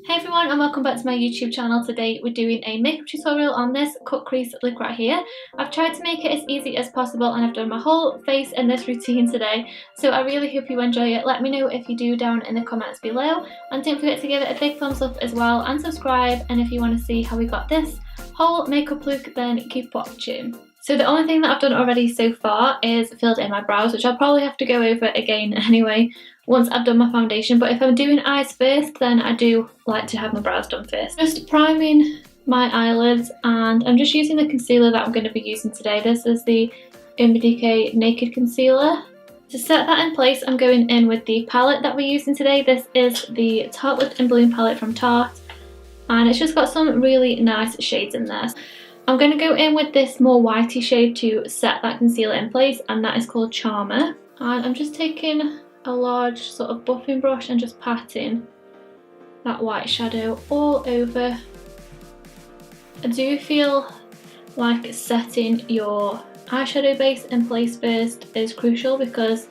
Hey everyone and welcome back to my YouTube channel. Today we're doing a makeup tutorial on this cut crease look right here. I've tried to make it as easy as possible and I've done my whole face in this routine today, so I really hope you enjoy it. Let me know if you do down in the comments below, and don't forget to give it a big thumbs up as well and subscribe, and if you want to see how we got this whole makeup look then keep watching. So the only thing that I've done already so far is filled in my brows, which I'll probably have to go over again anyway once I've done my foundation, but if I'm doing eyes first then I do like to have my brows done first. Just priming my eyelids, and I'm just using the concealer that I'm going to be using today. This is the Decay Naked Concealer. To set that in place I'm going in with the palette that we're using today. This is the Tartelette in Bloom palette from Tarte, and it's just got some really nice shades in there. I'm going to go in with this more whitey shade to set that concealer in place, and that is called Charmer. And I'm just taking a large sort of buffing brush and just patting that white shadow all over. I do feel like setting your eyeshadow base in place first is crucial because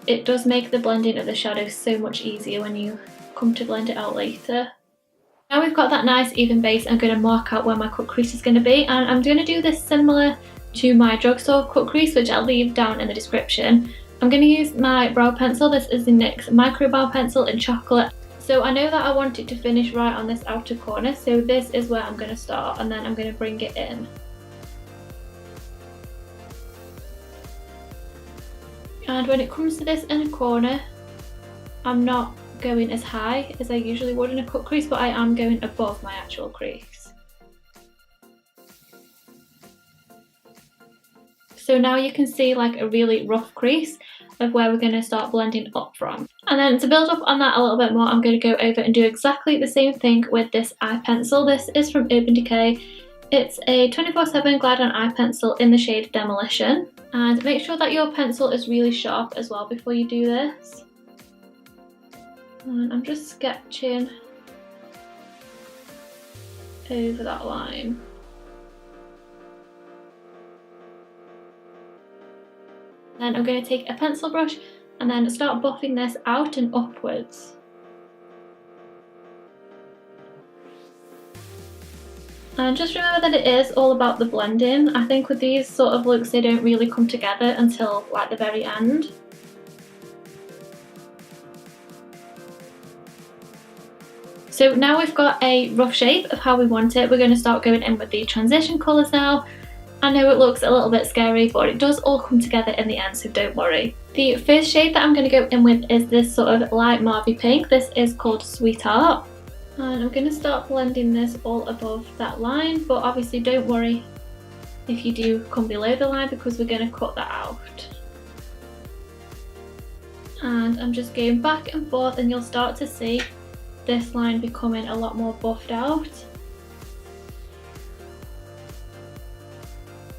it does make the blending of the shadow so much easier when you come to blend it out later. Now we've got that nice even base, I'm going to mark out where my cut crease is going to be, and I'm going to do this similar to my drugstore cut crease, which I'll leave down in the description. I'm going to use my brow pencil. This is the NYX micro brow pencil in chocolate. So I know that I want it to finish right on this outer corner, so this is where I'm going to start, and then I'm going to bring it in. And when it comes to this inner corner, I'm not going as high as I usually would in a cut crease, but I am going above my actual crease. So now you can see like a really rough crease of where we're going to start blending up from. And then to build up on that a little bit more, I'm going to go over and do exactly the same thing with this eye pencil. This is from Urban Decay. It's a 24/7 glide on eye pencil in the shade Demolition. And make sure that your pencil is really sharp as well before you do this. And I'm just sketching over that line. Then I'm going to take a pencil brush and then start buffing this out and upwards. And just remember that it is all about the blending. I think with these sort of looks they don't really come together until like the very end. So now we've got a rough shape of how we want it, we're going to start going in with the transition colours now. I know it looks a little bit scary, but it does all come together in the end, so don't worry. The first shade that I'm going to go in with is this sort of light mauve pink. This is called Sweetheart. And I'm going to start blending this all above that line, but obviously don't worry if you do come below the line because we're going to cut that out. And I'm just going back and forth, and you'll start to see this line becoming a lot more buffed out.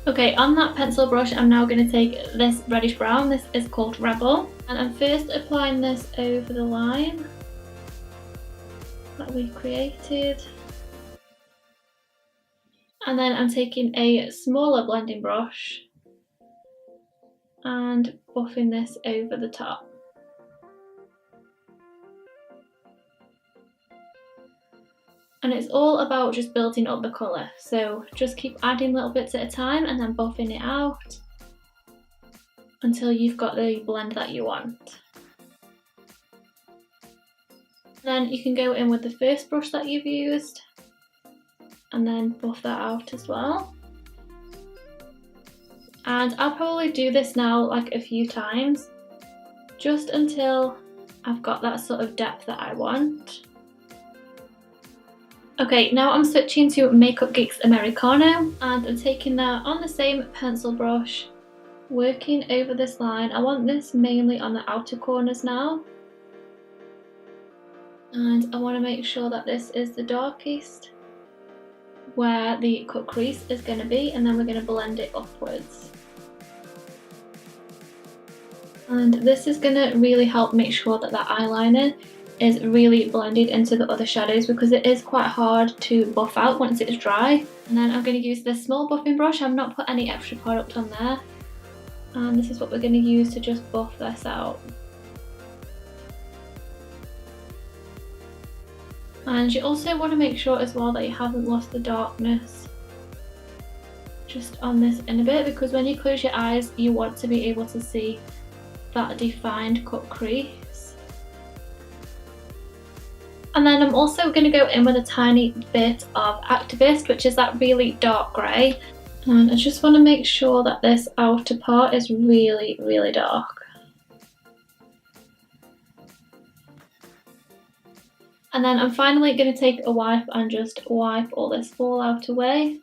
Okay, on that pencil brush I'm now going to take this reddish brown. This is called Rebel, and I'm first applying this over the line that we created, and then I'm taking a smaller blending brush and buffing this over the top. And it's all about just building up the colour, so just keep adding little bits at a time and then buffing it out until you've got the blend that you want. Then you can go in with the first brush that you've used and then buff that out as well. And I'll probably do this now like a few times just until I've got that sort of depth that I want. Okay, now I'm switching to Makeup Geek's Americano, and I'm taking that on the same pencil brush, working over this line. I want this mainly on the outer corners now. And I want to make sure that this is the darkest where the cut crease is going to be, and then we're going to blend it upwards. And this is going to really help make sure that that eyeliner is really blended into the other shadows because it is quite hard to buff out once it is dry. And then I'm going to use this small buffing brush. I've not put any extra product on there, and this is what we're going to use to just buff this out. And you also want to make sure as well that you haven't lost the darkness just on this inner bit, because when you close your eyes you want to be able to see that defined cut crease. And then I'm also going to go in with a tiny bit of Activist, which is that really dark grey, and I just want to make sure that this outer part is really, really dark. And then I'm finally going to take a wipe and just wipe all this fallout away.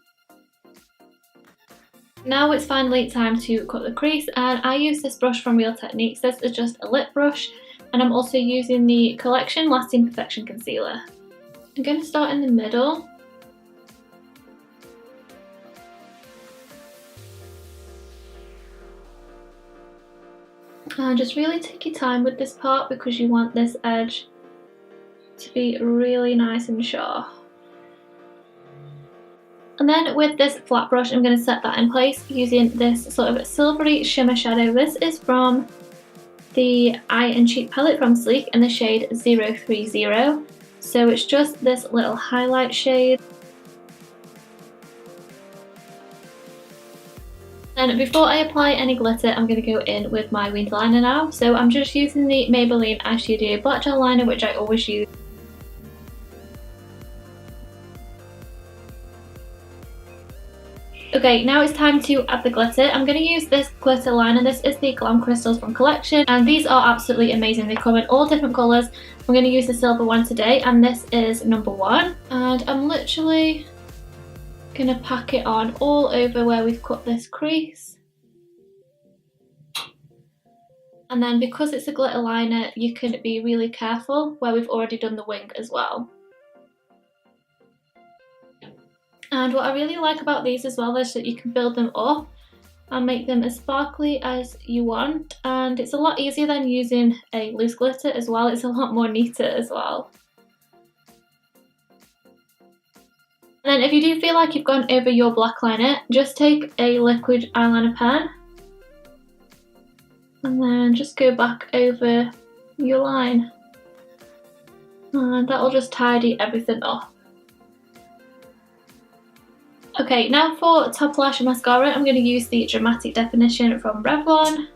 Now it's finally time to cut the crease, and I use this brush from Real Techniques. This is just a lip brush, and I'm also using the Collection Lasting Perfection Concealer. I'm going to start in the middle. And just really take your time with this part, because you want this edge to be really nice and sharp. And then with this flat brush, I'm going to set that in place using this sort of silvery shimmer shadow. This is from the Eye and Cheek palette from Sleek in the shade 030. So it's just this little highlight shade. And before I apply any glitter, I'm going to go in with my winged liner now. So I'm just using the Maybelline Eyeshadow Black Gel Liner, which I always use. Okay, now it's time to add the glitter. I'm going to use this glitter liner. This is the Glam Crystals from Collection, and these are absolutely amazing. They come in all different colours. I'm going to use the silver one today, and this is number 1. And I'm literally going to pack it on all over where we've cut this crease. And then because it's a glitter liner, you can be really careful where we've already done the wing as well. And what I really like about these as well is that you can build them up and make them as sparkly as you want, and it's a lot easier than using a loose glitter as well. It's a lot more neater as well. And then if you do feel like you've gone over your black liner, just take a liquid eyeliner pen and then just go back over your line, and that will just tidy everything up. Okay, now for top lash mascara, I'm going to use the Dramatic Definition from Revlon.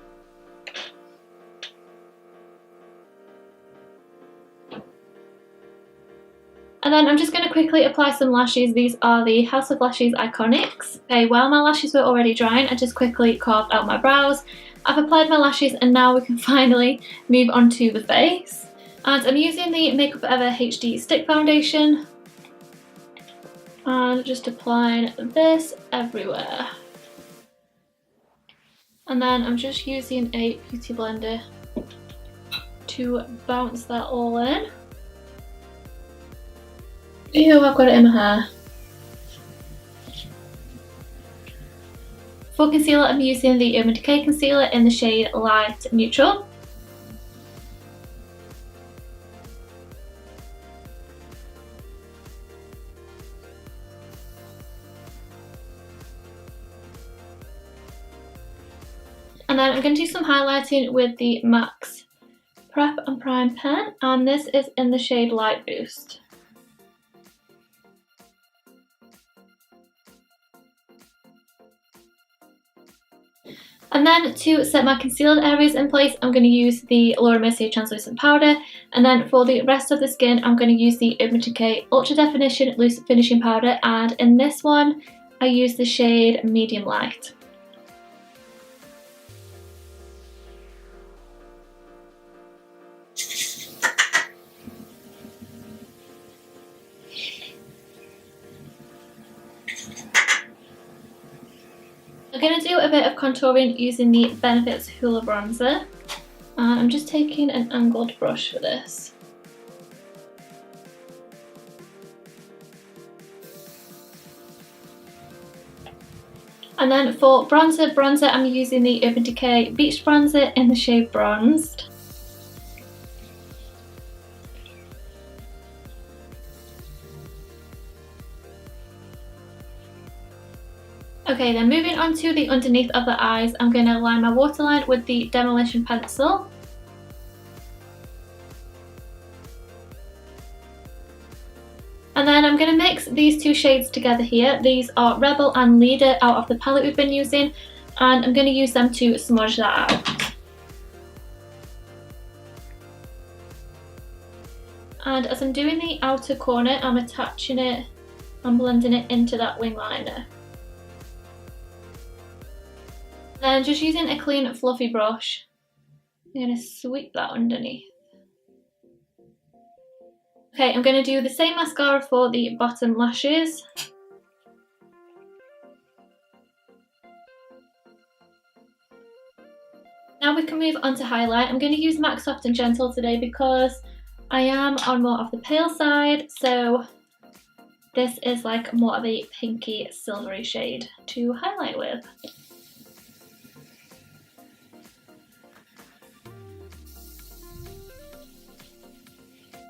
And then I'm just going to quickly apply some lashes. These are the House of Lashes Iconics. Okay, while my lashes were already drying, I just quickly carved out my brows. I've applied my lashes, and now we can finally move on to the face. And I'm using the Makeup Forever HD Stick Foundation. And just applying this everywhere. And then I'm just using a beauty blender to bounce that all in. Ew, I've got it in my hair. For concealer, I'm using the Urban Decay concealer in the shade Light Neutral. And then I'm going to do some highlighting with the MAC's Prep and Prime pen, and this is in the shade Light Boost. And then to set my concealed areas in place, I'm going to use the Laura Mercier Translucent Powder, and then for the rest of the skin, I'm going to use the Urban Decay Ultra Definition Loose Finishing Powder, and in this one, I use the shade Medium Light. I'm going to do a bit of contouring using the Benefits Hoola bronzer. I'm just taking an angled brush for this. And then for bronzer, I'm using the Urban Decay Beach Bronzer in the shade Bronzed. Okay, then moving on to the underneath of the eyes, I'm going to line my waterline with the Demolition pencil. And then I'm going to mix these two shades together here. These are Rebel and Leader out of the palette we've been using, and I'm going to use them to smudge that out. And as I'm doing the outer corner, I'm attaching it and blending it into that wing liner. Then just using a clean fluffy brush, I'm going to sweep that underneath. Okay, I'm going to do the same mascara for the bottom lashes. Now we can move on to highlight. I'm going to use MAC Soft and Gentle today because I am on more of the pale side, so this is like more of a pinky silvery shade to highlight with.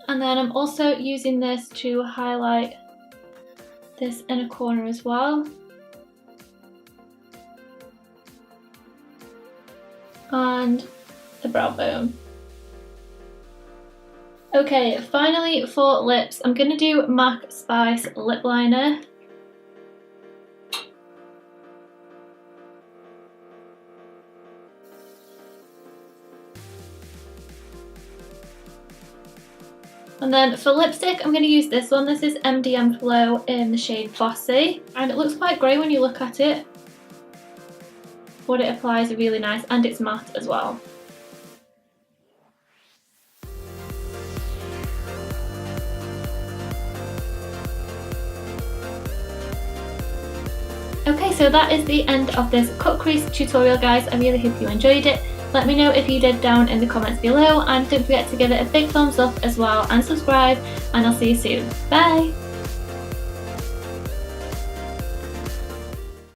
And then I'm also using this to highlight this inner corner as well. And the brow bone. Okay, finally for lips, I'm going to do MAC Spice Lip Liner. And then for lipstick, I'm going to use this one. This is MDM Flow in the shade Bossy. And it looks quite grey when you look at it, but it applies really nice and it's matte as well. Okay, so that is the end of this cut crease tutorial, guys. I really hope you enjoyed it. Let me know if you did down in the comments below, and don't forget to give it a big thumbs up as well and subscribe, and I'll see you soon. Bye!